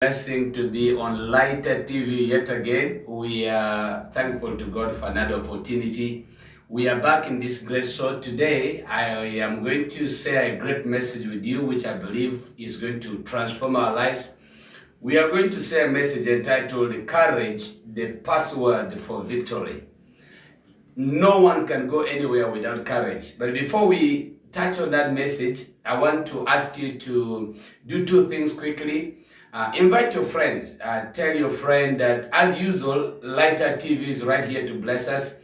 blessing to be on Lighter TV yet again. We are thankful to God for another opportunity. We are back in this great show today. I am going to share a great message with you, which I believe is going to transform our lives. We are going to share a message entitled Courage, the Password for Victory. No one can go anywhere without courage. But before we touch on that message, I want to ask you to do two things quickly. Invite your friends. Tell your friend that, as usual, Lighter TV is right here to bless us.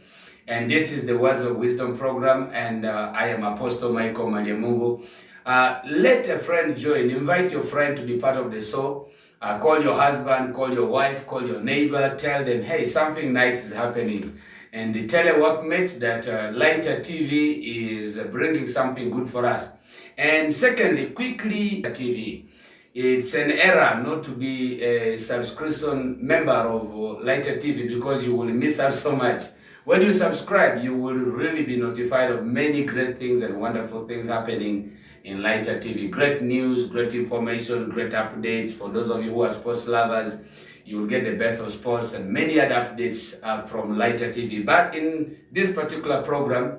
And this is the Words of Wisdom program. And I am Apostle Michael Maliamungu. Let a friend join. Invite your friend to be part of the show. Call your husband, call your wife, call your neighbor. Tell them, hey, something nice is happening. And tell a workmate that Lighter TV is bringing something good for us. And secondly, quickly, TV. It's an error not to be a subscription member of Lighter TV because you will miss out so much. When you subscribe, you will really be notified of many great things and wonderful things happening in Lighter TV. Great news, great information, great updates. For those of you who are sports lovers, you will get the best of sports and many other updates from Lighter TV. But in this particular program,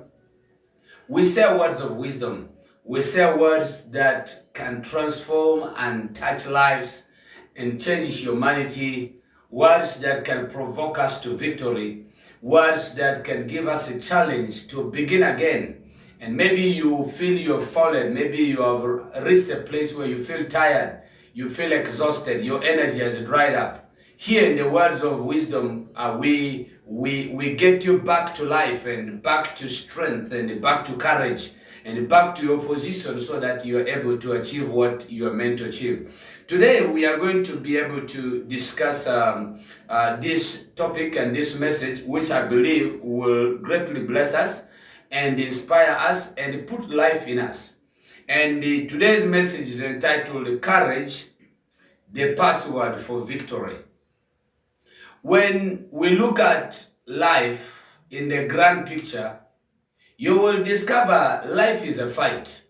we share words of wisdom. We share words that can transform and touch lives and change humanity. Words that can provoke us to victory. Words that can give us a challenge to begin again. And maybe you feel you've fallen. Maybe you have reached a place where you feel tired. You feel exhausted. Your energy has dried up. Here in the Words of Wisdom, we get you back to life and back to strength and back to courage and back to your position so that you are able to achieve what you are meant to achieve. Today, we are going to be able to discuss this topic and this message, which I believe will greatly bless us and inspire us and put life in us. And today's message is entitled Courage, the Password for Victory. When we look at life in the grand picture, you will discover life is a fight.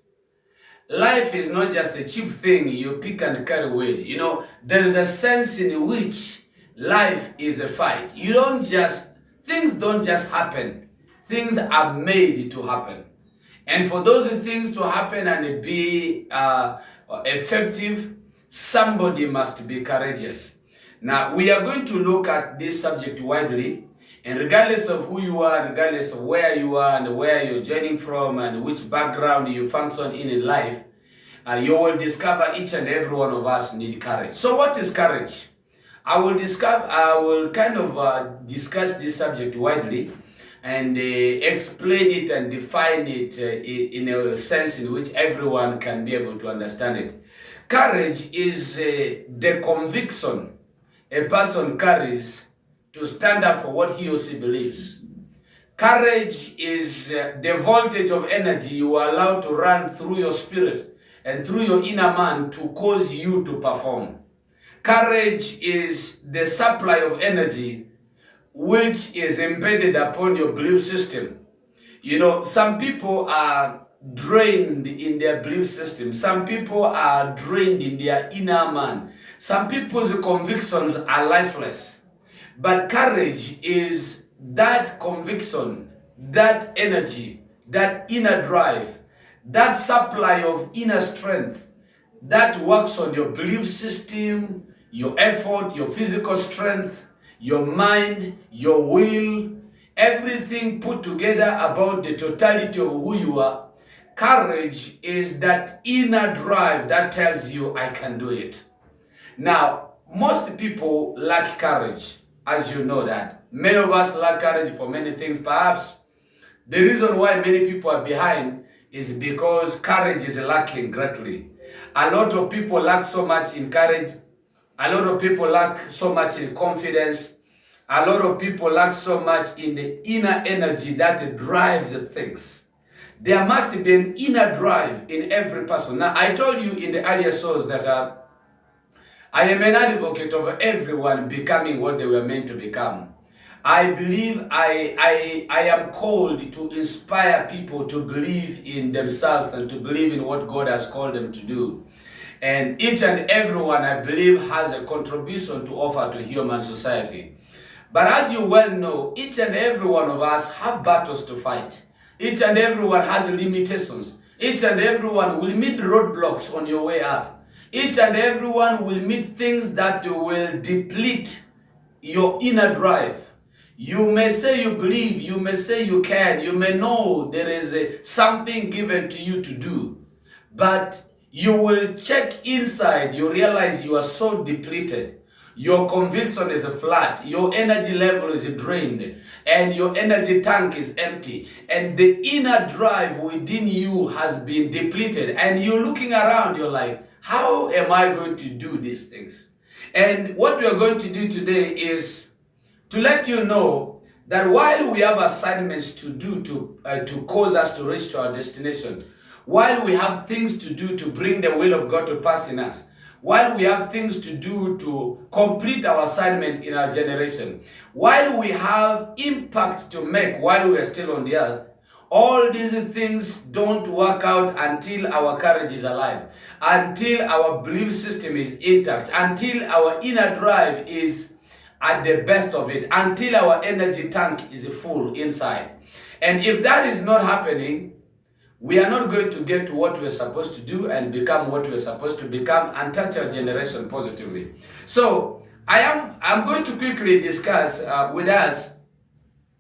Life is not just a cheap thing you pick and carry away. You know, there is a sense in which life is a fight. Things don't just happen. Things are made to happen. And for those things to happen and be effective, somebody must be courageous. Now, we are going to look at this subject widely. And regardless of who you are, regardless of where you are and where you're joining from and which background you function in life, you will discover each and every one of us need courage. So what is courage? I will discuss this subject widely and explain it and define it in a sense in which everyone can be able to understand it. Courage is the conviction a person carries to stand up for what he or she believes. Courage is the voltage of energy you are allowed to run through your spirit and through your inner man to cause you to perform. Courage is the supply of energy which is embedded upon your belief system. You know, some people are drained in their belief system. Some people are drained in their inner man. Some people's convictions are lifeless. But courage is that conviction, that energy, that inner drive, that supply of inner strength that works on your belief system, your effort, your physical strength, your mind, your will, everything put together about the totality of who you are. Courage is that inner drive that tells you, I can do it. Now, most people lack courage. As you know that. Many of us lack courage for many things. Perhaps the reason why many people are behind is because courage is lacking greatly. A lot of people lack so much in courage. A lot of people lack so much in confidence. A lot of people lack so much in the inner energy that drives things. There must be an inner drive in every person. Now, I told you in the earlier shows that I am an advocate of everyone becoming what they were meant to become. I believe I am called to inspire people to believe in themselves and to believe in what God has called them to do. And each and everyone, I believe, has a contribution to offer to human society. But as you well know, each and every one of us have battles to fight. Each and everyone has limitations. Each and everyone will meet roadblocks on your way up. Each and everyone will meet things that will deplete your inner drive. You may say you believe, you may say you can, you may know there is something given to you to do, but you will check inside, you realize you are so depleted. Your conviction is flat, your energy level is drained, and your energy tank is empty, and the inner drive within you has been depleted, and you're looking around, you're like, how am I going to do these things? And what we are going to do today is to let you know that while we have assignments to do to cause us to reach to our destination, while we have things to do to bring the will of God to pass in us, while we have things to do to complete our assignment in our generation, while we have impact to make while we are still on the earth, all these things don't work out until our courage is alive, until our belief system is intact, until our inner drive is at the best of it, until our energy tank is full inside. And if that is not happening, we are not going to get to what we're supposed to do and become what we're supposed to become and touch our generation positively. So I'm going to quickly discuss with us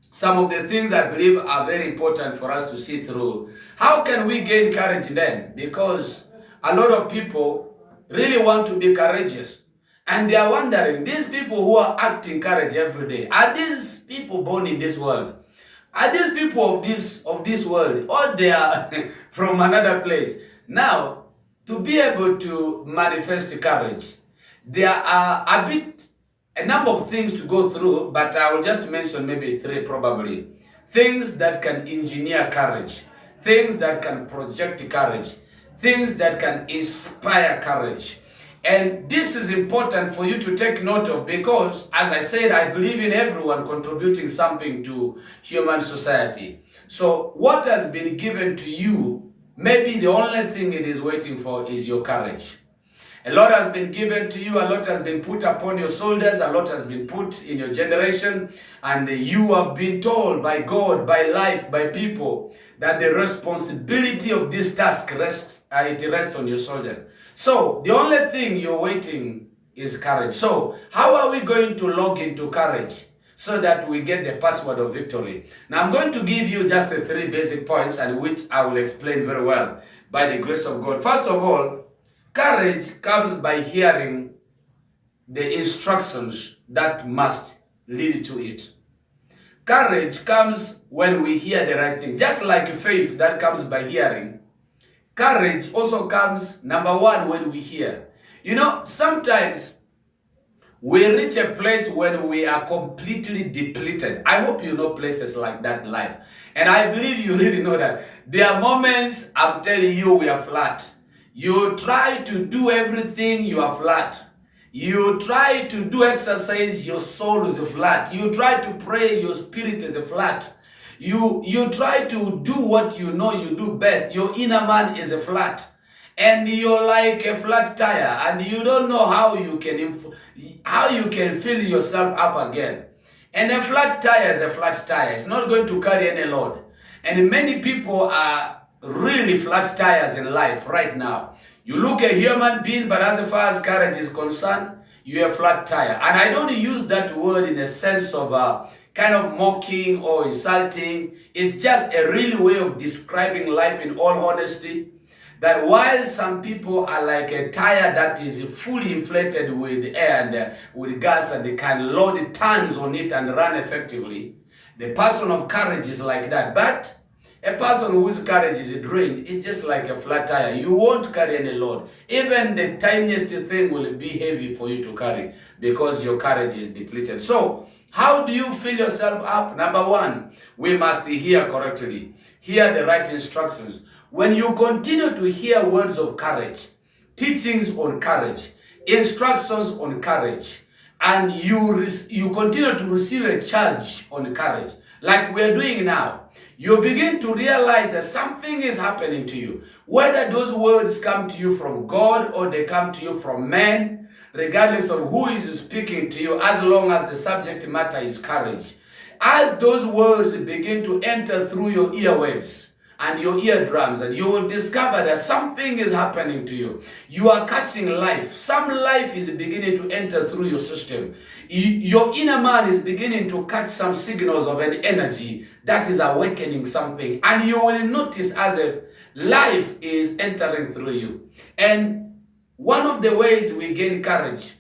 some of the things I believe are very important for us to see through. How can we gain courage then? Because a lot of people really want to be courageous. And they are wondering, these people who are acting courage every day, are these people born in this world? Are these people of this world, or they are from another place? Now, to be able to manifest courage, there are a number of things to go through, but I will just mention maybe 3 probably. Things that can engineer courage, things that can project courage, things that can inspire courage. And this is important for you to take note of because, as I said, I believe in everyone contributing something to human society. So what has been given to you, maybe the only thing it is waiting for is your courage. A lot has been given to you, a lot has been put upon your shoulders, a lot has been put in your generation, and you have been told by God, by life, by people, that the responsibility of this task rests on your shoulders. So the only thing you're waiting is courage. So how are we going to log into courage so that we get the password of victory? Now I'm going to give you just the 3 basic points, and which I will explain very well by the grace of God. First of all, courage comes by hearing the instructions that must lead to it. Courage comes when we hear the right thing. Just like faith that comes by hearing, courage also comes, number 1, when we hear. You know, sometimes we reach a place when we are completely depleted. I hope you know places like that in life. And I believe you really know that. There are moments, I'm telling you, we are flat. You try to do everything, you are flat. You try to do exercise, your soul is flat. You try to pray, your spirit is flat. You try to do what you know you do best. Your inner man is flat. And you're like a flat tire. And you don't know how you can fill yourself up again. And a flat tire is a flat tire. It's not going to carry any load. And many people are really flat tires in life right now. You look a human being, but as far as courage is concerned, you're a flat tire. And I don't use that word in a sense of kind of mocking or insulting. It's just a real way of describing life in all honesty. That while some people are like a tire that is fully inflated with air and with gas, and they can load tons on it and run effectively, the person of courage is like that. But a person whose courage is drained is just like a flat tire. You won't carry any load. Even the tiniest thing will be heavy for you to carry because your courage is depleted. So, how do you fill yourself up? Number 1, we must hear correctly. Hear the right instructions. When you continue to hear words of courage, teachings on courage, instructions on courage, and you continue to receive a charge on courage, like we're doing now, you begin to realize that something is happening to you. Whether those words come to you from God or they come to you from man, regardless of who is speaking to you, as long as the subject matter is courage. As those words begin to enter through your earwaves and your eardrums, and you will discover that something is happening to you. You are catching life. Some life is beginning to enter through your system. Your inner man is beginning to catch some signals of an energy that is awakening something. And you will notice as if life is entering through you. And one of the ways we gain courage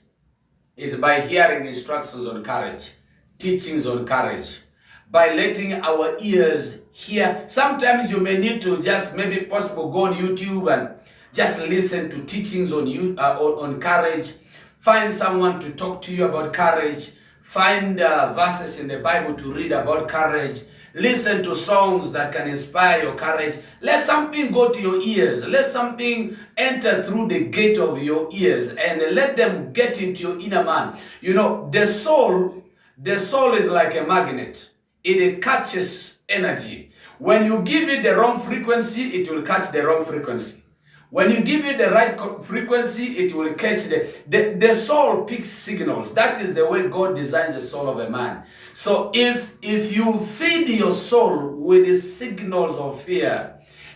is by hearing instructions on courage, teachings on courage, by letting our ears hear. Sometimes you may need to just, maybe possible, go on YouTube and just listen to teachings on courage. Find someone to talk to you about courage. Find verses in the Bible to read about courage. Listen to songs that can inspire your courage. Let something go to your ears. Let something enter through the gate of your ears and let them get into your inner man. You know, the soul is like a magnet. It catches energy. When you give it the wrong frequency, it will catch the wrong frequency. When you give it the right frequency, it will catch the soul picks signals. That is the way God designed the soul of a man. So if you feed your soul with the signals of fear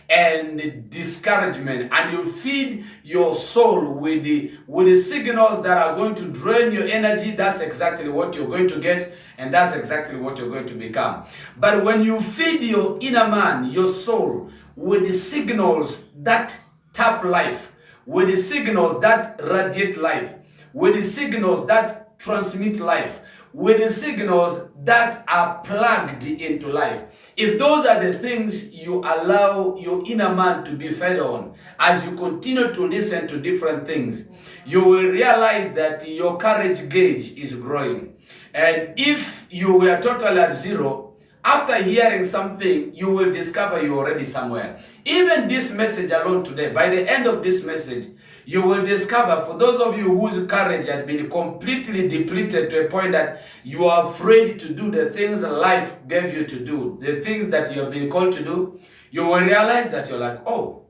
and discouragement, and you feed your soul with the signals that are going to drain your energy, that's exactly what you're going to get, and that's exactly what you're going to become. But when you feed your inner man, your soul, with the signals that tap life, with the signals that radiate life, with the signals that transmit life, with the signals that are plugged into life. If those are the things you allow your inner man to be fed on, as you continue to listen to different things, you will realize that your courage gauge is growing. And if you were totally at zero, after hearing something, you will discover you're already somewhere. Even this message alone today, by the end of this message, you will discover, for those of you whose courage had been completely depleted to a point that you are afraid to do the things life gave you to do, the things that you have been called to do, you will realize that you're like, oh,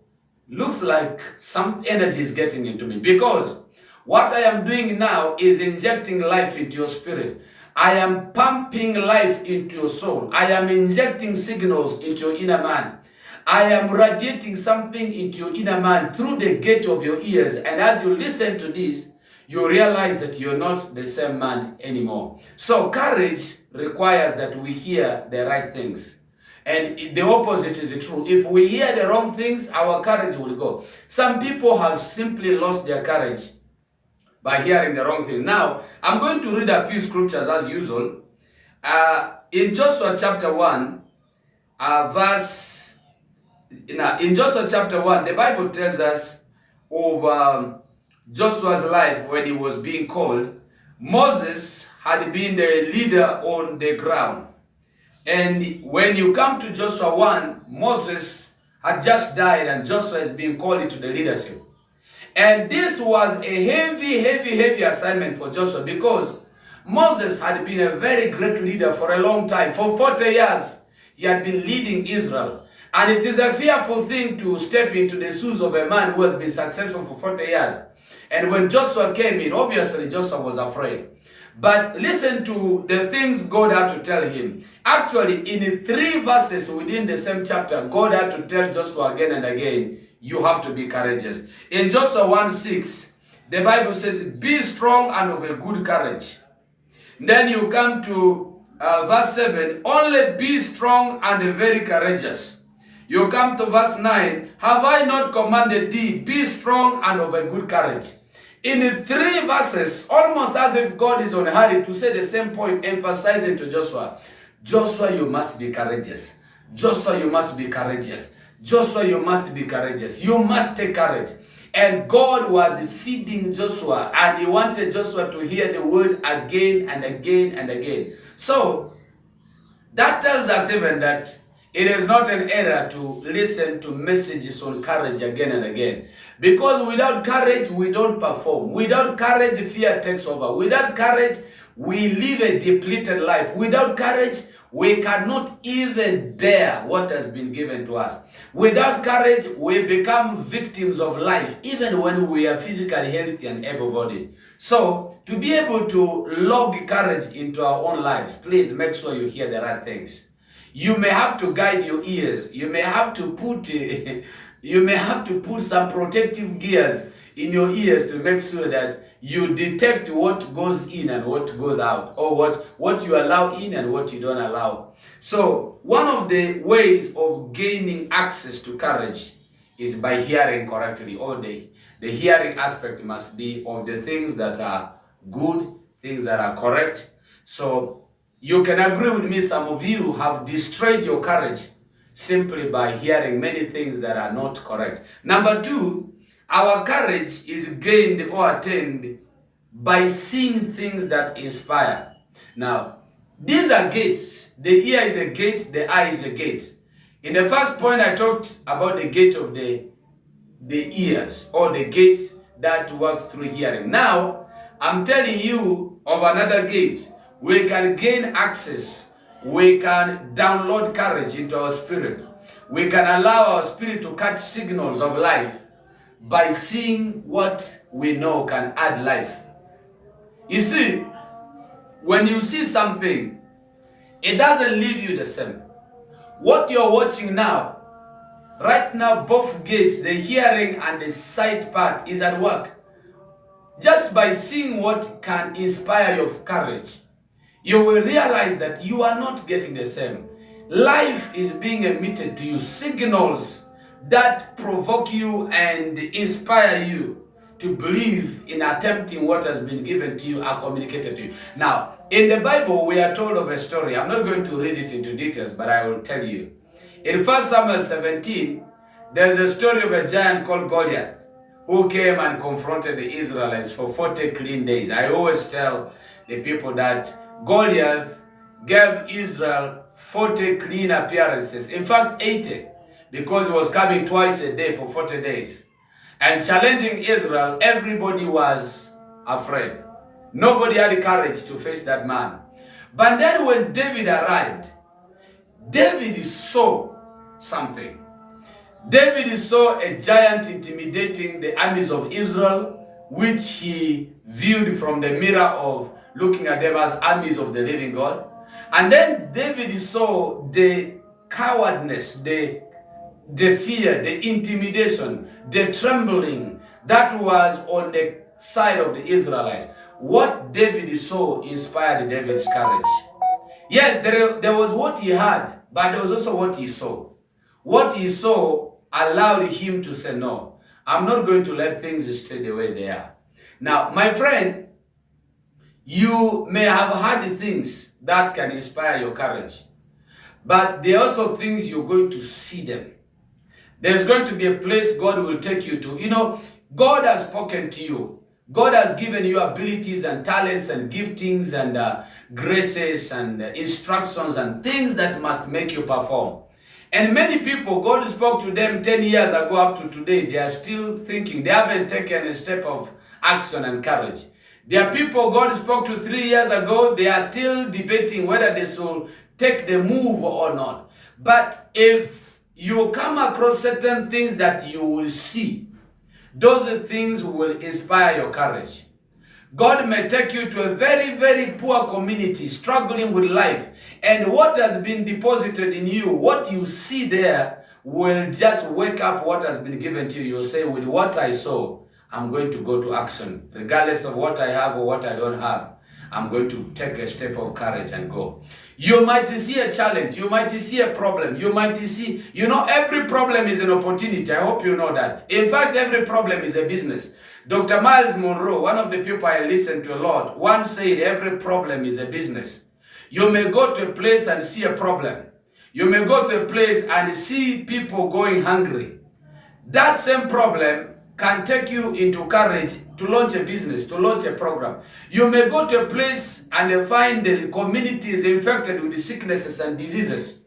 looks like some energy is getting into me. Because what I am doing now is injecting life into your spirit. I am pumping life into your soul. I am injecting signals into your inner man. I am radiating something into your inner man through the gate of your ears. And as you listen to this, you realize that you're not the same man anymore. So courage requires that we hear the right things. And the opposite is true. If we hear the wrong things, our courage will go. Some people have simply lost their courage by hearing the wrong thing. Now, I'm going to read a few scriptures as usual. In Joshua chapter 1, in Joshua chapter 1, the Bible tells us of Joshua's life when he was being called. Moses had been the leader on the ground. And when you come to Joshua 1, Moses had just died and Joshua is being called into the leadership. And this was a heavy assignment for Joshua, because Moses had been a very great leader for a long time. For 40 years, he had been leading Israel. And it is a fearful thing to step into the shoes of a man who has been successful for 40 years. And when Joshua came in, obviously Joshua was afraid. But listen to the things God had to tell him. Actually, in 3 verses within the same chapter, God had to tell Joshua again and again, you have to be courageous. In Joshua 1:6, the Bible says, be strong and of a good courage. Then you come to verse 7, only be strong and very courageous. You come to verse 9, have I not commanded thee, be strong and of a good courage. In 3 verses, almost as if God is on a hurry to say the same point, emphasizing to Joshua, Joshua, you must be courageous. Joshua, you must be courageous. Joshua, you must be courageous. You must take courage. And God was feeding Joshua, and he wanted Joshua to hear the word again and again and again. So, that tells us even that it is not an error to listen to messages on courage again and again. Because without courage, we don't perform. Without courage, fear takes over. Without courage, we live a depleted life. Without courage, we cannot even dare what has been given to us. Without courage, we become victims of life, even when we are physically healthy and able-bodied. So, to be able to log courage into our own lives, please make sure you hear the right things. You may have to guide your ears. You may have to put some protective gears in your ears to make sure that you detect what goes in and what goes out, or what you allow in and what you don't allow. So one of the ways of gaining access to courage is by hearing correctly all day. The hearing aspect must be of the things that are good, things that are correct. So you can agree with me, some of you have destroyed your courage simply by hearing many things that are not correct. Number two, our courage is gained or attained by seeing things that inspire. Now, these are gates. The ear is a gate, the eye is a gate. In the first point, I talked about the gate of the ears, or the gate that works through hearing. Now, I'm telling you of another gate. We can gain access. We can download courage into our spirit. We can allow our spirit to catch signals of life by seeing what we know can add life. You see, when you see something, it doesn't leave you the same. What you're watching now, right now, both gates, the hearing and the sight part, is at work. Just by seeing what can inspire your courage, you will realize that you are not getting the same. Life is being emitted to you, signals that provoke you and inspire you to believe in attempting what has been given to you are communicated to you. Now, in the Bible, we are told of a story. I'm not going to read it into details, but I will tell you. In 1 Samuel 17, there's a story of a giant called Goliath who came and confronted the Israelites for 40 clean days. I always tell the people that Goliath gave Israel 40 clean appearances. In fact, 80, because he was coming twice a day for 40 days. And challenging Israel, everybody was afraid. Nobody had the courage to face that man. But then when David arrived, David saw something. David saw a giant intimidating the armies of Israel, which he viewed from the mirror of looking at them as armies of the living God. And then David saw the cowardness, the fear, the intimidation, the trembling that was on the side of the Israelites. What David saw inspired David's courage. Yes, there was what he had, but there was also what he saw. What he saw allowed him to say, no, I'm not going to let things stay the way they are. Now, my friend, you may have had things that can inspire your courage, but there are also things you're going to see them. There's going to be a place God will take you to. You know, God has spoken to you. God has given you abilities and talents and giftings and graces and instructions and things that must make you perform. And many people, God spoke to them 10 years ago up to today. They are still thinking. They haven't taken a step of action and courage. There are people God spoke to 3 years ago. They are still debating whether they should take the move or not. But if you come across certain things that you will see, those things will inspire your courage. God may take you to a very, very poor community, struggling with life. And what has been deposited in you, what you see there, will just wake up what has been given to you. You'll say, with what I saw, I'm going to go to action. Regardless of what I have or what I don't have, I'm going to take a step of courage and go. You might see a challenge. You might see a problem. You might see, you know, every problem is an opportunity. I hope you know that. In fact, every problem is a business. Dr. Miles Monroe, one of the people I listen to a lot, once said every problem is a business. You may go to a place and see a problem. You may go to a place and see people going hungry. That same problem can take you into courage to launch a business, to launch a program. You may go to a place and find the community is infected with sicknesses and diseases.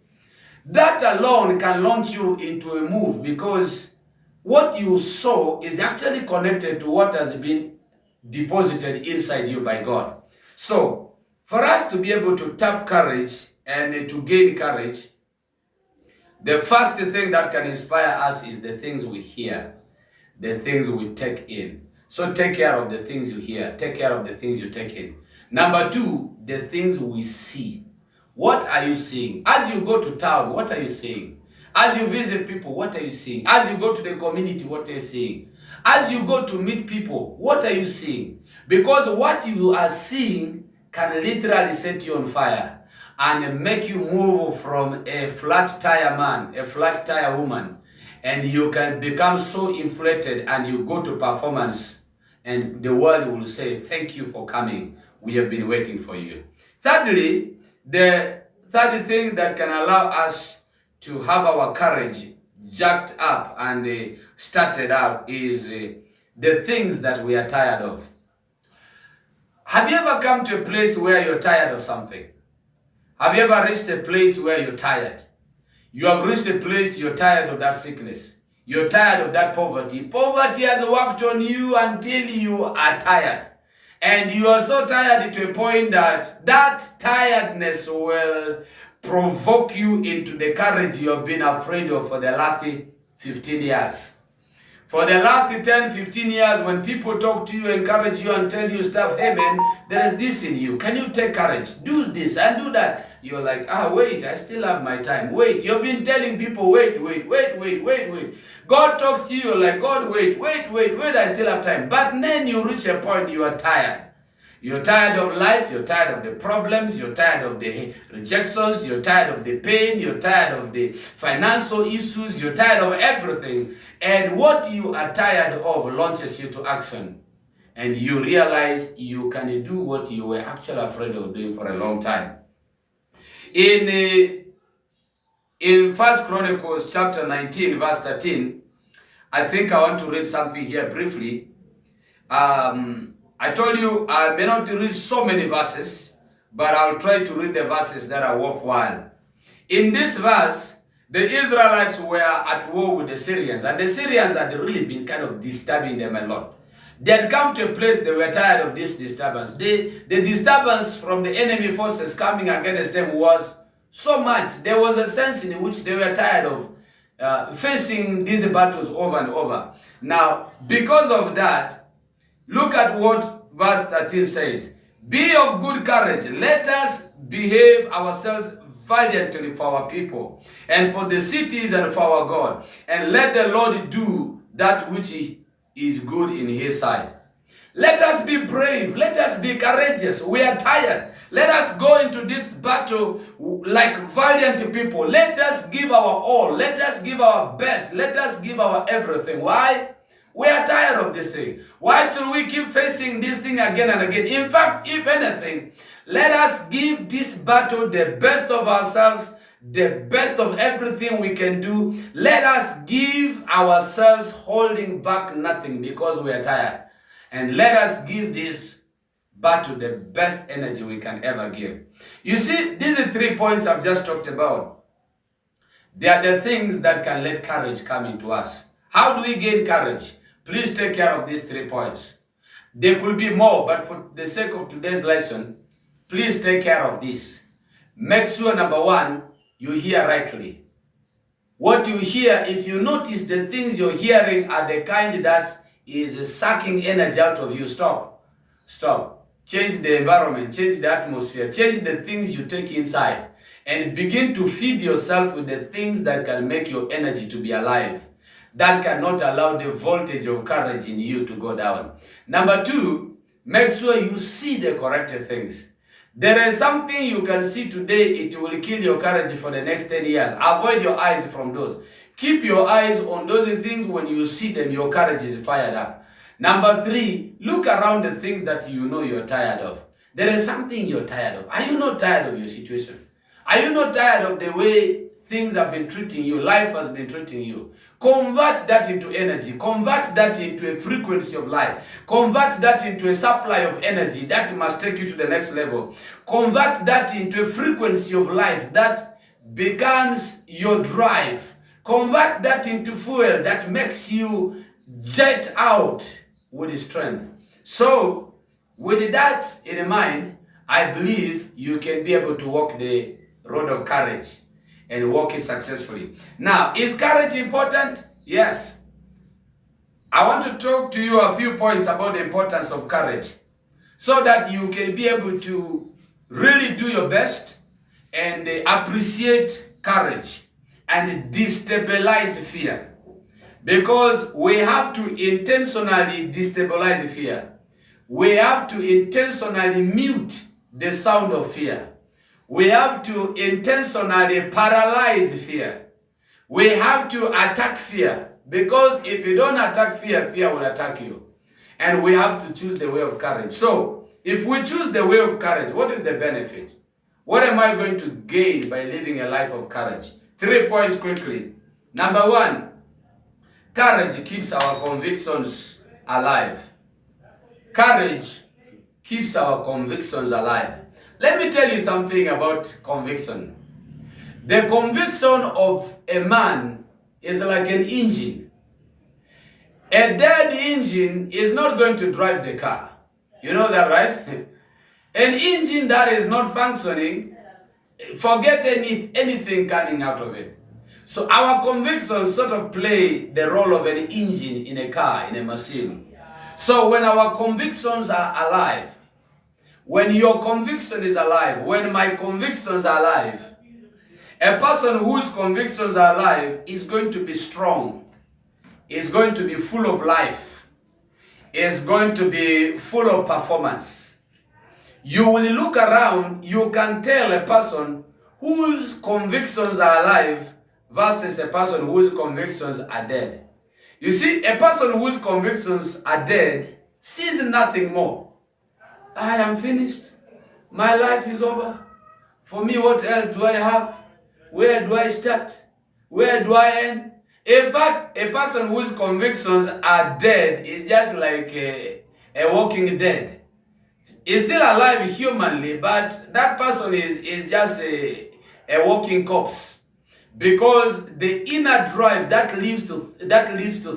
That alone can launch you into a move, because what you saw is actually connected to what has been deposited inside you by God. So, for us to be able to tap courage and to gain courage, the first thing that can inspire us is the things we hear, the things we take in. So take care of the things you hear, take care of the things you take in. Number two, the things we see. What are you seeing? As you go to town, what are you seeing? As you visit people, what are you seeing? As you go to the community, what are you seeing? As you go to meet people, what are you seeing? Because what you are seeing can literally set you on fire and make you move from a flat tire man, a flat tire woman, and you can become so inflated and you go to performance and the world will say, thank you for coming. We have been waiting for you. Thirdly, the third thing that can allow us to have our courage jacked up and started up is the things that we are tired of. Have you ever come to a place where you're tired of something? Have you ever reached a place where you're tired? You have reached a place you're tired of that sickness. You're tired of that poverty. Poverty has worked on you until you are tired. And you are so tired to a point that that tiredness will provoke you into the courage you have been afraid of for the last 15 years. For the last 10, 15 years, when people talk to you, encourage you and tell you stuff, hey man, there is this in you. Can you take courage? Do this and do that. You're like, wait, I still have my time. Wait, you've been telling people, wait. God talks to you like, God, wait, I still have time. But then you reach a point you are tired. You're tired of life, you're tired of the problems, you're tired of the rejections, you're tired of the pain, you're tired of the financial issues, you're tired of everything. And what you are tired of launches you to action. And you realize you can do what you were actually afraid of doing for a long time. In 1 Chronicles chapter 19, verse 13, I think I want to read something here briefly. I told you I may not read so many verses, but I'll try to read the verses that are worthwhile. In this verse, the Israelites were at war with the Syrians, and the Syrians had really been kind of disturbing them a lot. They had come to a place they were tired of this disturbance. The disturbance from the enemy forces coming against them was so much. There was a sense in which they were tired of facing these battles over and over. Now, because of that, look at what verse 13 says. Be of good courage. Let us behave ourselves valiantly for our people and for the cities and for our God. And let the Lord do that which is good in his sight. Let us be brave. Let us be courageous. We are tired. Let us go into this battle like valiant people. Let us give our all. Let us give our best. Let us give our everything. Why? We are tired of this thing. Why should we keep facing this thing again and again? In fact, if anything, let us give this battle the best of ourselves, the best of everything we can do. Let us give ourselves holding back nothing because we are tired. And let us give this battle the best energy we can ever give. You see, these are 3 points I've just talked about. They are the things that can let courage come into us. How do we gain courage? Please take care of these 3 points. There could be more, but for the sake of today's lesson, please take care of this. Make sure, number 1, you hear rightly. What you hear, if you notice the things you're hearing are the kind that is sucking energy out of you, stop. Stop. Change the environment, change the atmosphere, change the things you take inside, and begin to feed yourself with the things that can make your energy to be alive. That cannot allow the voltage of courage in you to go down. Number 2, make sure you see the correct things. There is something you can see today, it will kill your courage for the next 10 years. Avoid your eyes from those. Keep your eyes on those things. When you see them, your courage is fired up. Number 3, look around the things that you know you're tired of. There is something you're tired of. Are you not tired of your situation? Are you not tired of the way things have been treating you, life has been treating you? Convert that into energy. Convert that into a frequency of life. Convert that into a supply of energy that must take you to the next level. Convert that into a frequency of life that becomes your drive. Convert that into fuel that makes you jet out with strength. So, with that in mind, I believe you can be able to walk the road of courage and walk it successfully. Now, is courage important? Yes. I want to talk to you a few points about the importance of courage so that you can be able to really do your best and appreciate courage and destabilize fear. Because we have to intentionally destabilize fear. We have to intentionally mute the sound of fear. We have to intentionally paralyze fear. We have to attack fear. Because if you don't attack fear, fear will attack you. And we have to choose the way of courage. So, if we choose the way of courage, what is the benefit? What am I going to gain by living a life of courage? 3 points quickly. Number 1, courage keeps our convictions alive. Courage keeps our convictions alive. Let me tell you something about conviction. The conviction of a man is like an engine. A dead engine is not going to drive the car. You know that, right? An engine that is not functioning, forget anything coming out of it. So our convictions sort of play the role of an engine in a car, in a machine. So when our convictions are alive, when your conviction is alive, when my convictions are alive, a person whose convictions are alive is going to be strong, is going to be full of life, is going to be full of performance. You will look around, you can tell a person whose convictions are alive versus a person whose convictions are dead. You see, a person whose convictions are dead sees nothing more. I am finished. My life is over. For me, what else do I have? Where do I start? Where do I end? In fact, a person whose convictions are dead is just like a walking dead. Is still alive humanly, but that person is just a walking corpse. Because the inner drive that leads to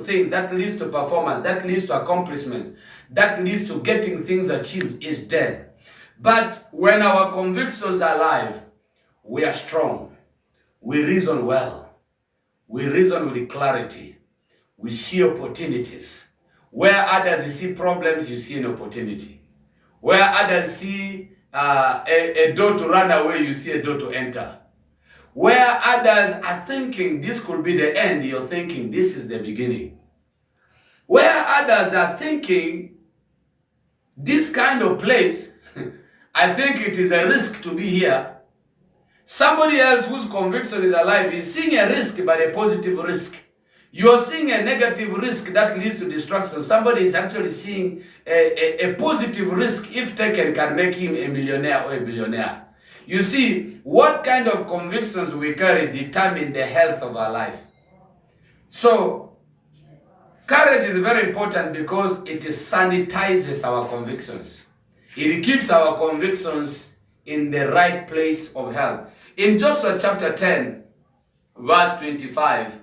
things, that leads to performance, that leads to accomplishments, that leads to getting things achieved is dead. But when our convictions are alive, we are strong. We reason well. We reason with clarity. We see opportunities. Where others see problems, you see an opportunity. Where others see a door to run away, you see a door to enter. Where others are thinking this could be the end, you're thinking this is the beginning. Where others are thinking this kind of place, I think it is a risk to be here. Somebody else whose conviction is alive is seeing a risk, but a positive risk. You're seeing a negative risk that leads to destruction. Somebody is actually seeing a positive risk, if taken, can make him a millionaire or a billionaire. You see, what kind of convictions we carry determine the health of our life. So, courage is very important because it sanitizes our convictions. It keeps our convictions in the right place of health. In Joshua chapter 10, verse 25,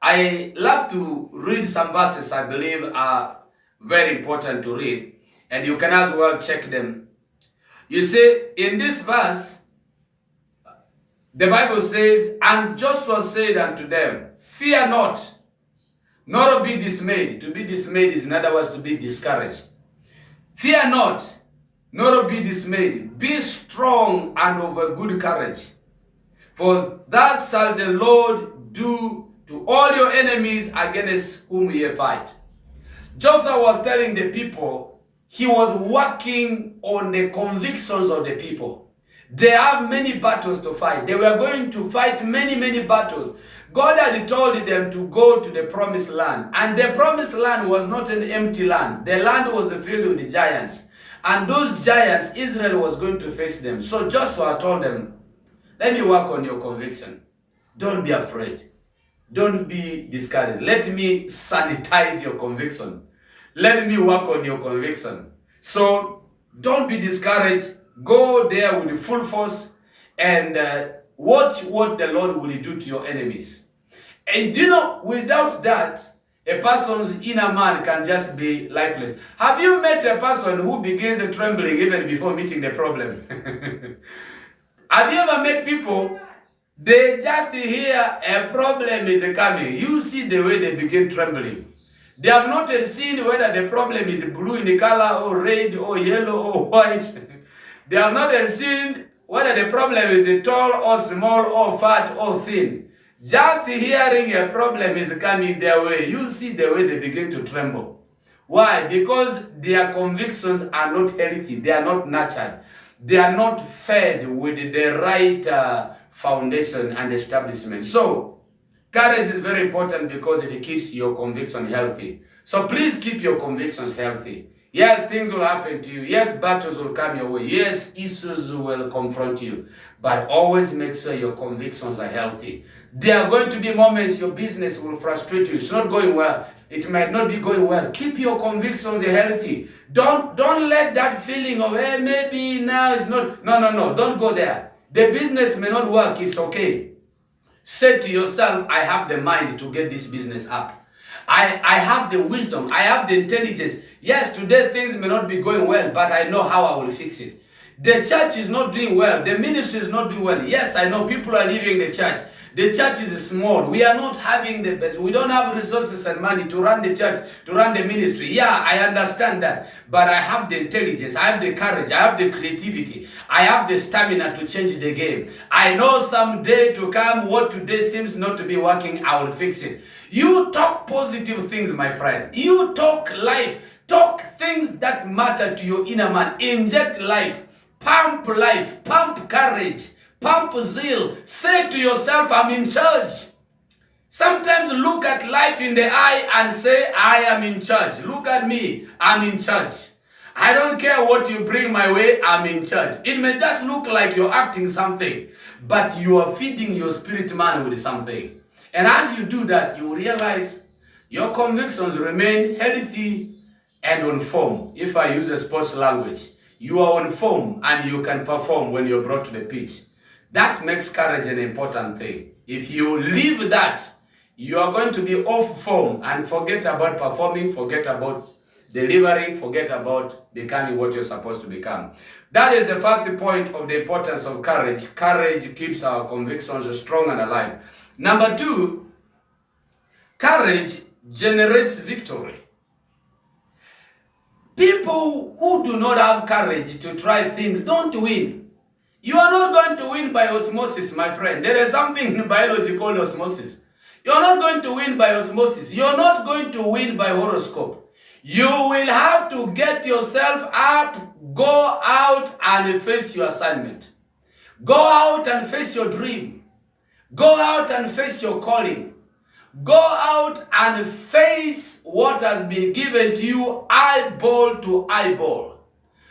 I love to read some verses I believe are very important to read, and you can as well check them. You see, in this verse, the Bible says, "And Joshua said unto them, Fear not, nor be dismayed." To be dismayed is in other words to be discouraged. "Fear not, nor be dismayed. Be strong and of a good courage. For thus shall the Lord do to all your enemies against whom ye fight." Joshua was telling the people, he was working on the convictions of the people. They have many battles to fight. They were going to fight many battles. God had told them to go to the promised land. And the promised land was not an empty land. The land was filled with giants. And those giants, Israel was going to face them. So Joshua told them, let me work on your conviction. Don't be afraid. Don't be discouraged. Let me sanitize your conviction. Let me work on your conviction. So don't be discouraged. Go there with full force and watch what the Lord will do to your enemies. And you know, without that, a person's inner man can just be lifeless. Have you met a person who begins trembling even before meeting the problem? Have you ever met people, they just hear a problem is coming. You see the way they begin trembling. They have not yet seen whether the problem is blue in color or red or yellow or white. They have not yet seen whether the problem is tall or small or fat or thin. Just hearing a problem is coming their way, you see the way they begin to tremble. Why? Because their convictions are not healthy. They are not nurtured. They are not fed with the right foundation and establishment. So, courage is very important because it keeps your conviction healthy. So please keep your convictions healthy. Yes, things will happen to you. Yes, battles will come your way. Yes, issues will confront you. But always make sure your convictions are healthy. There are going to be moments your business will frustrate you. It's not going well. It might not be going well. Keep your convictions healthy. Don't let that feeling of, hey, maybe now it's not. No. Don't go there. The business may not work. It's okay. Say to yourself, I have the mind to get this business up. I have the wisdom. I have the intelligence. Yes, today things may not be going well, but I know how I will fix it. The church is not doing well. The ministry is not doing well. Yes, I know people are leaving the church. The church is small. We are not having the best. We don't have resources and money to run the church, to run the ministry. Yeah, I understand that. But I have the intelligence. I have the courage. I have the creativity. I have the stamina to change the game. I know someday to come, what today seems not to be working, I will fix it. You talk positive things, my friend. You talk life. Talk things that matter to your inner man. Inject life. Pump life. Pump courage. Pump zeal. Say to yourself, I'm in charge. Sometimes look at life in the eye and say, I am in charge. Look at me, I'm in charge. I don't care what you bring my way, I'm in charge. It may just look like you're acting something, but you are feeding your spirit man with something. And as you do that, you realize your convictions remain healthy and on form. If I use a sports language, you are on form and you can perform when you're brought to the pitch. That makes courage an important thing. If you leave that, you are going to be off form and forget about performing, forget about delivering, forget about becoming what you're supposed to become. That is the first point of the importance of courage. Courage keeps our convictions strong and alive. Number two, courage generates victory. People who do not have courage to try things don't win. You are not going to win by osmosis, my friend. There is something in biology called osmosis. You are not going to win by osmosis. You are not going to win by horoscope. You will have to get yourself up, go out and face your assignment. Go out and face your dream. Go out and face your calling. Go out and face what has been given to you eyeball to eyeball.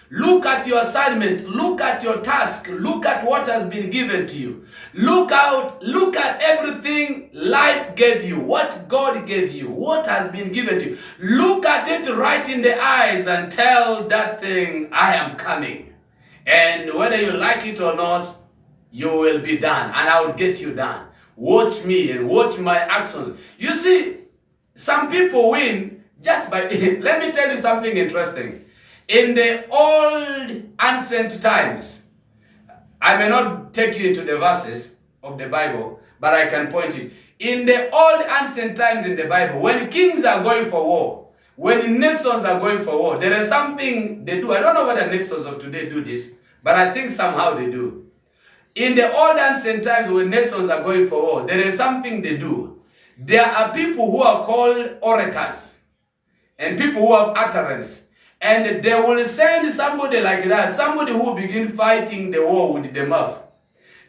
Look at your assignment, look at your task, look at what has been given to you. Look out, look at everything life gave you, what God gave you, what has been given to you. Look at it right in the eyes and tell that thing, I am coming. And whether you like it or not, you will be done and I will get you done. Watch me and watch my actions. You see, some people win just by, let me tell you something interesting. In the old ancient times, I may not take you into the verses of the Bible, but I can point it. In the old ancient times in the Bible, when kings are going for war, when nations are going for war, there is something they do. I don't know whether nations of today do this, but I think somehow they do. In the old ancient times when nations are going for war, there is something they do. There are people who are called orators and people who have utterance. And they will send somebody like that, somebody who will begin fighting the war with the mouth.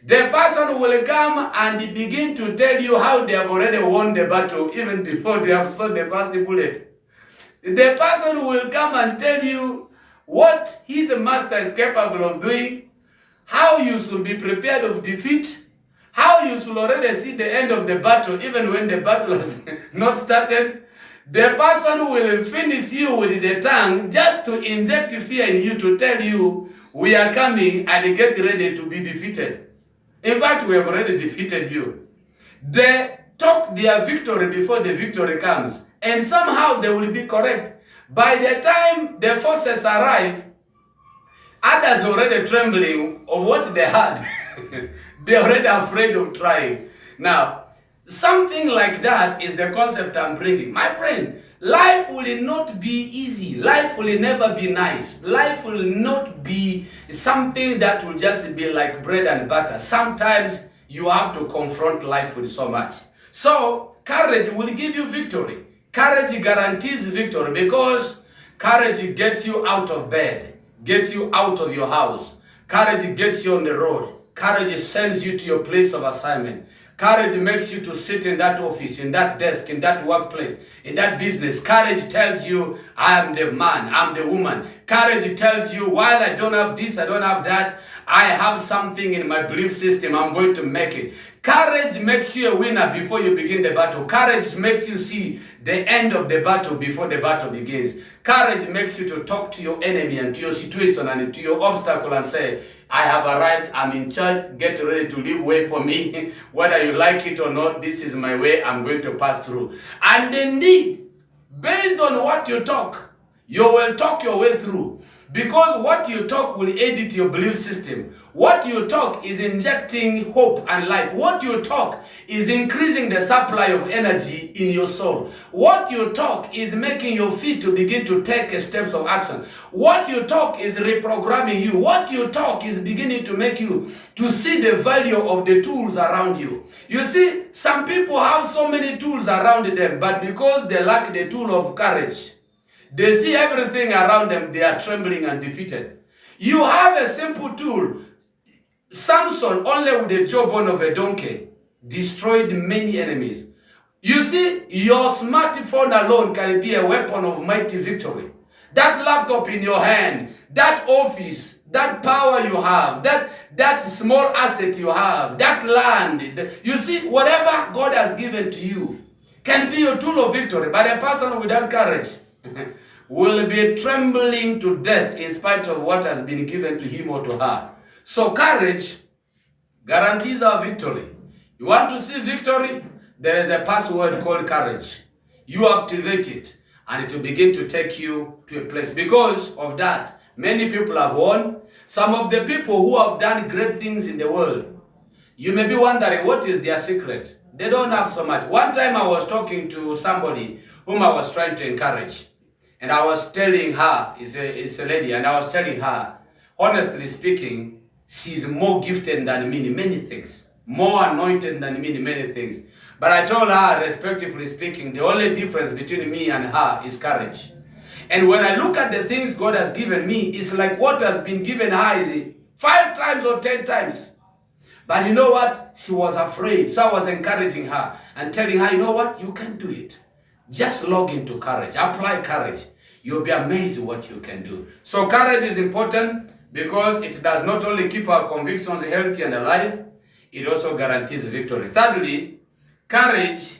The person will come and begin to tell you how they have already won the battle even before they have shot the first bullet. The person will come and tell you what his master is capable of doing, how you should be prepared of defeat, how you should already see the end of the battle even when the battle has not started. The person will finish you with the tongue just to inject fear in you, to tell you, we are coming and get ready to be defeated. In fact, we have already defeated you. They talk their victory before the victory comes. And somehow they will be correct. By the time the forces arrive, others already trembling of what they had. They're already afraid of trying. Now, something like that is the concept I'm bringing. My friend, life will not be easy. Life will never be nice. Life will not be something that will just be like bread and butter. Sometimes you have to confront life with so much. So, courage will give you victory. Courage guarantees victory because courage gets you out of bed, gets you out of your house. Courage gets you on the road. Courage sends you to your place of assignment. Courage makes you to sit in that office, in that desk, in that workplace, in that business. Courage tells you, I am the man, I'm the woman. Courage tells you, while I don't have this, I don't have that, I have something in my belief system, I'm going to make it. Courage makes you a winner before you begin the battle. Courage makes you see the end of the battle before the battle begins. Courage makes you to talk to your enemy and to your situation and to your obstacle and say, I have arrived, I'm in charge, get ready to live way for me. Whether you like it or not, this is my way, I'm going to pass through. And indeed, based on what you talk, you will talk your way through. Because what you talk will edit your belief system. What you talk is injecting hope and life. What you talk is increasing the supply of energy in your soul. What you talk is making your feet to begin to take steps of action. What you talk is reprogramming you. What you talk is beginning to make you to see the value of the tools around you. You see, some people have so many tools around them, but because they lack the tool of courage, they see everything around them, they are trembling and defeated. You have a simple tool. Samson, only with the jawbone of a donkey, destroyed many enemies. You see, your smartphone alone can be a weapon of mighty victory. That laptop in your hand, that office, that power you have, that small asset you have, that land, you see, whatever God has given to you can be your tool of victory. But a person without courage will be trembling to death in spite of what has been given to him or to her. So courage guarantees our victory. You want to see victory? There is a password called courage. You activate it and it will begin to take you to a place. Because of that, many people have won. Some of the people who have done great things in the world, you may be wondering what is their secret. They don't have so much. One time I was talking to somebody whom I was trying to encourage. And I was telling her, it's a lady, and I was telling her, honestly speaking, she's more gifted than me in many things. More anointed than me in many things. But I told her, respectively speaking, the only difference between me and her is courage. And when I look at the things God has given me, it's like what has been given her is 5 times or 10 times. But you know what? She was afraid. So I was encouraging her and telling her, you know what? You can do it. Just log into courage. Apply courage. You'll be amazed what you can do. So courage is important because it does not only keep our convictions healthy and alive, it also guarantees victory. Thirdly, courage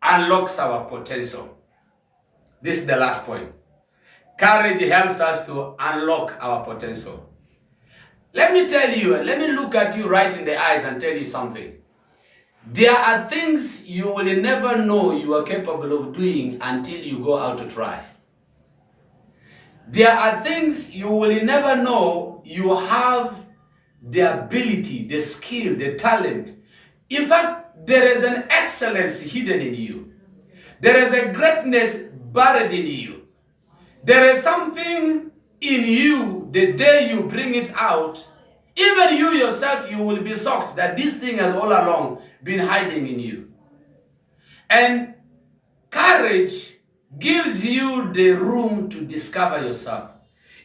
unlocks our potential. This is the last point. Courage helps us to unlock our potential. Let me tell you, let me look at you right in the eyes and tell you something. There are things you will never know you are capable of doing until you go out to try. There are things you will never know you have the ability, the skill, the talent. In fact, there is an excellence hidden in you. There is a greatness buried in you. There is something in you, the day you bring it out, even you yourself, you will be shocked that this thing has all along been hiding in you. And courage gives you the room to discover yourself.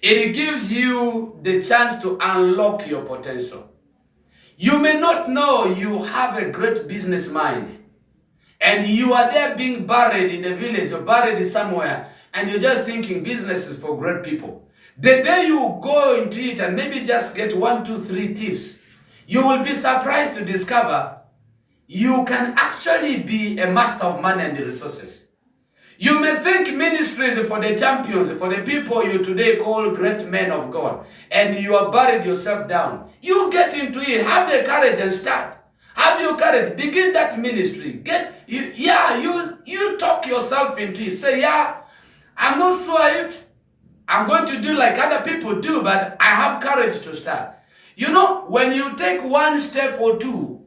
It gives you the chance to unlock your potential. You may not know you have a great business mind, and you are there being buried in the village or buried somewhere, and you're just thinking business is for great people. The day you go into it and maybe just get 1, 2, 3 tips, you will be surprised to discover you can actually be a master of money and the resources. You may think ministry is for the champions, for the people you today call great men of God, and you have buried yourself down. You get into it, have the courage and start. Have your courage, begin that ministry. You talk yourself into it. Say, I'm not sure if I'm going to do like other people do, but I have courage to start. You know, when you take one step or two,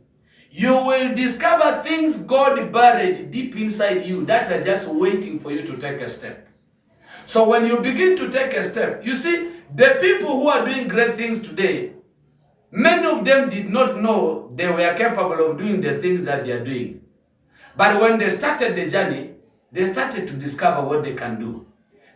you will discover things God buried deep inside you that are just waiting for you to take a step. So when you begin to take a step, you see, the people who are doing great things today, many of them did not know they were capable of doing the things that they are doing. But when they started the journey, they started to discover what they can do.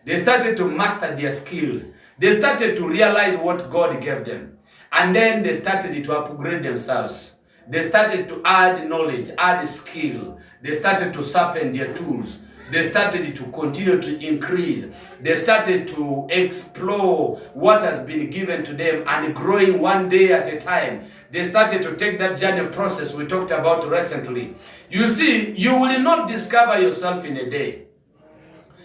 They started to master their skills. They started to realize what God gave them. And then they started to upgrade themselves. They started to add knowledge, add skill. They started to sharpen their tools. They started to continue to increase. They started to explore what has been given to them and growing one day at a time. They started to take that journey process we talked about recently. You see, you will not discover yourself in a day.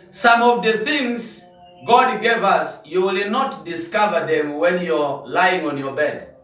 Some of the things God gave us, you will not discover them when you're lying on your bed.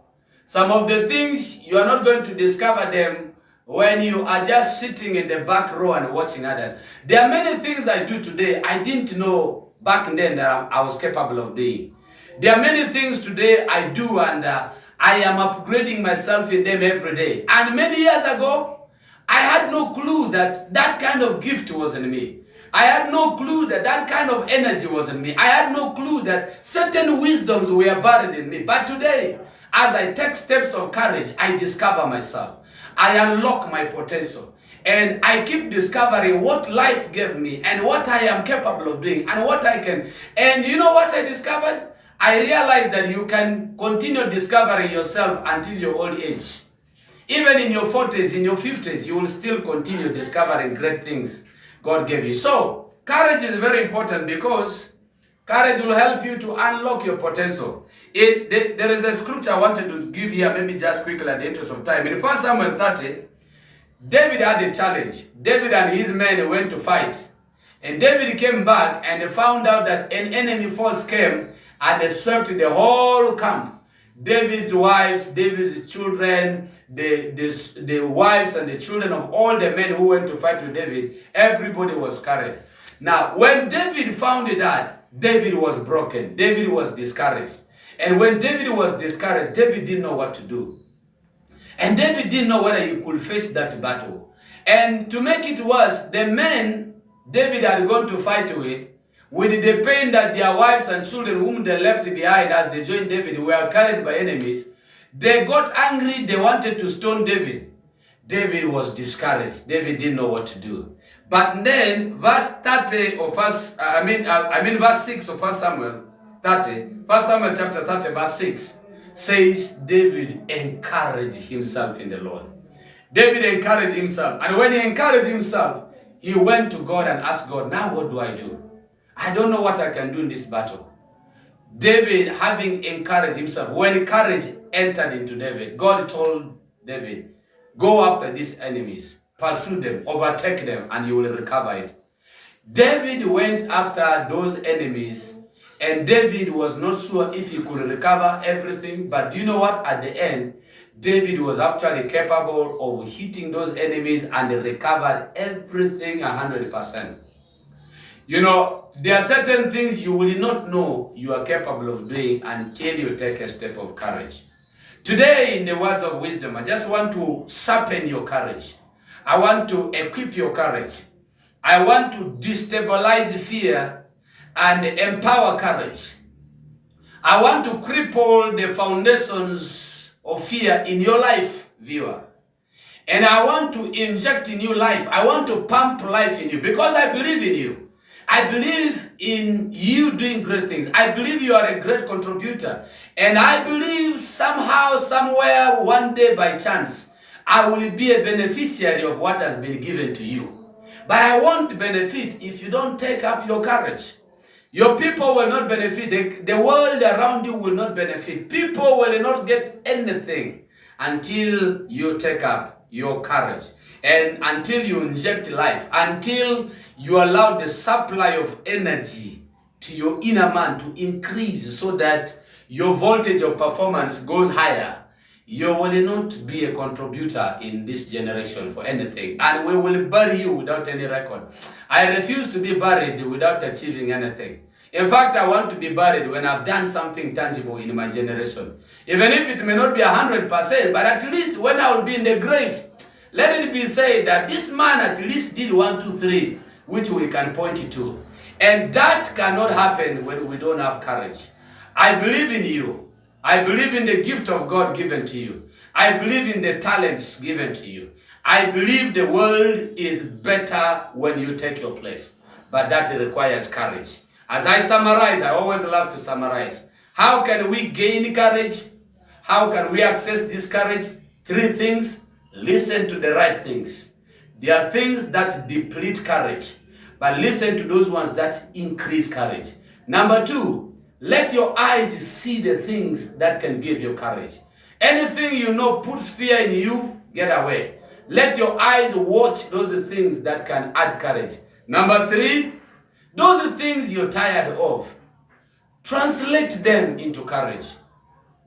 Some of the things, you are not going to discover them when you are just sitting in the back row and watching others. There are many things I do today I didn't know back then that I was capable of doing. There are many things today I do and I am upgrading myself in them every day. And many years ago, I had no clue that that kind of gift was in me. I had no clue that that kind of energy was in me. I had no clue that certain wisdoms were buried in me. But today, as I take steps of courage, I discover myself. I unlock my potential. And I keep discovering what life gave me and what I am capable of doing and what I can. And you know what I discovered? I realized that you can continue discovering yourself until your old age. Even in your 40s, in your 50s, you will still continue discovering great things God gave you. So, courage is very important because courage will help you to unlock your potential. There is a scripture I wanted to give here, maybe just quickly at the interest of time. In 1 Samuel 30, David had a challenge. David and his men went to fight. And David came back and they found out that an enemy force came and they swept the whole camp. David's wives, David's children, the wives and the children of all the men who went to fight with David, everybody was carried. Now, when David found that, David was broken. David was discouraged. And when David was discouraged, David didn't know what to do. And David didn't know whether he could face that battle. And to make it worse, the men David had gone to fight with the pain that their wives and children whom they left behind as they joined David were carried by enemies, they got angry, they wanted to stone David. David was discouraged. David didn't know what to do. But then verse 30 of verse 6 of 1 Samuel 30, 1 Samuel chapter 30 verse 6 says David encouraged himself in the Lord. David encouraged himself. And when he encouraged himself, he went to God and asked God, now what do I do? I don't know what I can do in this battle. David, having encouraged himself, when courage entered into David, God told David, go after these enemies, pursue them, overtake them, and you will recover it. David went after those enemies, and David was not sure if he could recover everything, but do you know what? At the end, David was actually capable of hitting those enemies and recovered everything 100%. You know, there are certain things you will not know you are capable of doing until you take a step of courage. Today, in the words of wisdom, I just want to sharpen your courage. I want to equip your courage. I want to destabilize fear and empower courage. I want to cripple the foundations of fear in your life, viewer. And I want to inject in you life. I want to pump life in you because I believe in you. I believe in you doing great things. I believe you are a great contributor. And I believe somehow, somewhere, one day by chance, I will be a beneficiary of what has been given to you. But I won't benefit if you don't take up your courage. Your people will not benefit. The world around you will not benefit. People will not get anything until you take up your courage. And until you inject life, until you allow the supply of energy to your inner man to increase so that your voltage of performance goes higher, you will not be a contributor in this generation for anything. And we will bury you without any record. I refuse to be buried without achieving anything. In fact, I want to be buried when I've done something tangible in my generation. Even if it may not be 100%, but at least when I will be in the grave, let it be said that this man at least did 1, 2, 3, which we can point to. And that cannot happen when we don't have courage. I believe in you. I believe in the gift of God given to you. I believe in the talents given to you. I believe the world is better when you take your place. But that requires courage. As I summarize, I always love to summarize. How can we gain courage? How can we access this courage? 3 things. Listen to the right things. There are things that deplete courage, but listen to those ones that increase courage. Number 2, let your eyes see the things that can give you courage. Anything you know puts fear in you, get away. Let your eyes watch those things that can add courage. Number 3, those things you're tired of, translate them into courage.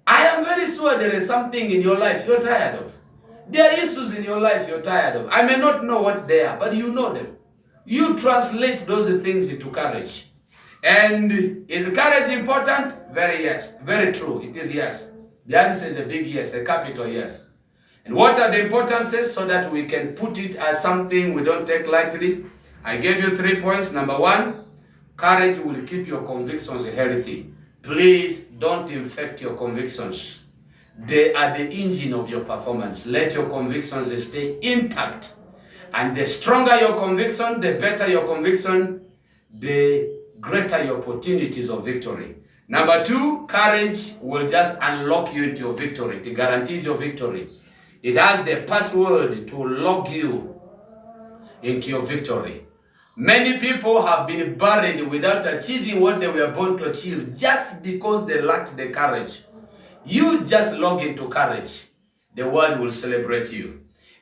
I am very sure there is something in your life you're tired of. There are issues in your life you're tired of. I may not know what they are, but you know them. You translate those things into courage. And is courage important? Very yes. Very true. It is yes. The answer is a big yes, a capital yes. And what are the importances so that we can put it as something we don't take lightly? I gave you 3 points. Number 1, courage will keep your convictions healthy. Please don't infect your convictions. They are the engine of your performance. Let your convictions stay intact. And the stronger your conviction, the better your conviction, the greater your opportunities of victory. Number 2, courage will just unlock you into your victory. It guarantees your victory. It has the password to lock you into your victory. Many people have been buried without achieving what they were born to achieve just because they lacked the courage. You just log into courage. The world will celebrate you.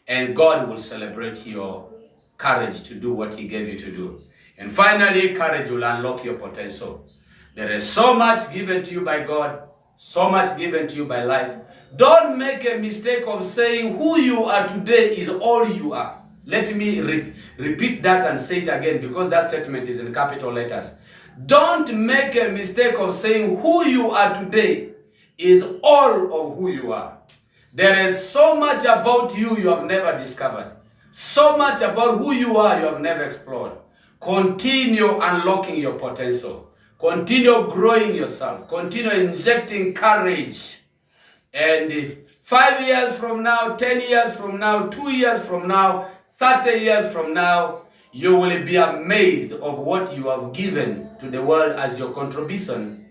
And God will celebrate your courage to do what He gave you to do. And finally, courage will unlock your potential. There is so much given to you by God, so much given to you by life. Don't make a mistake of saying who you are today is all you are. Let me repeat that and say it again, because that statement is in capital letters. Don't make a mistake of saying who you are today is all of who you are. There is so much about you have never discovered. So much about who you are have never explored. Continue unlocking your potential. Continue growing yourself. Continue injecting courage. And if 5 years from now, 10 years from now, 2 years from now, 30 years from now, you will be amazed of what you have given to the world as your contribution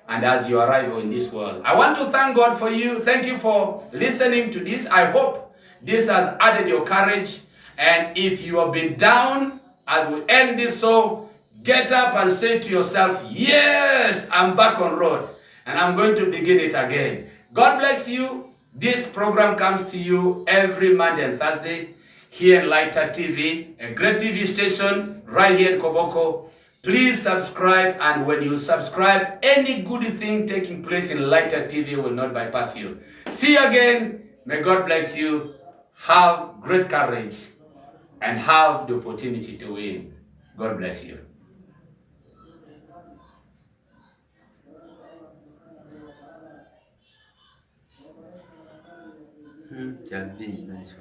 and as your arrival in this world. I want to thank God for you. Thank you for listening to this. I hope this has added your courage. And if you have been down, as we end this show, get up and say to yourself, yes, I'm back on road and I'm going to begin it again. God bless you. This program comes to you every Monday and Thursday here in Lighter TV, a great TV station right here in Koboko. Please subscribe, and when you subscribe, any good thing taking place in Lighter TV will not bypass you. See you again. May God bless you. Have great courage and have the opportunity to win. God bless you. It has been nice.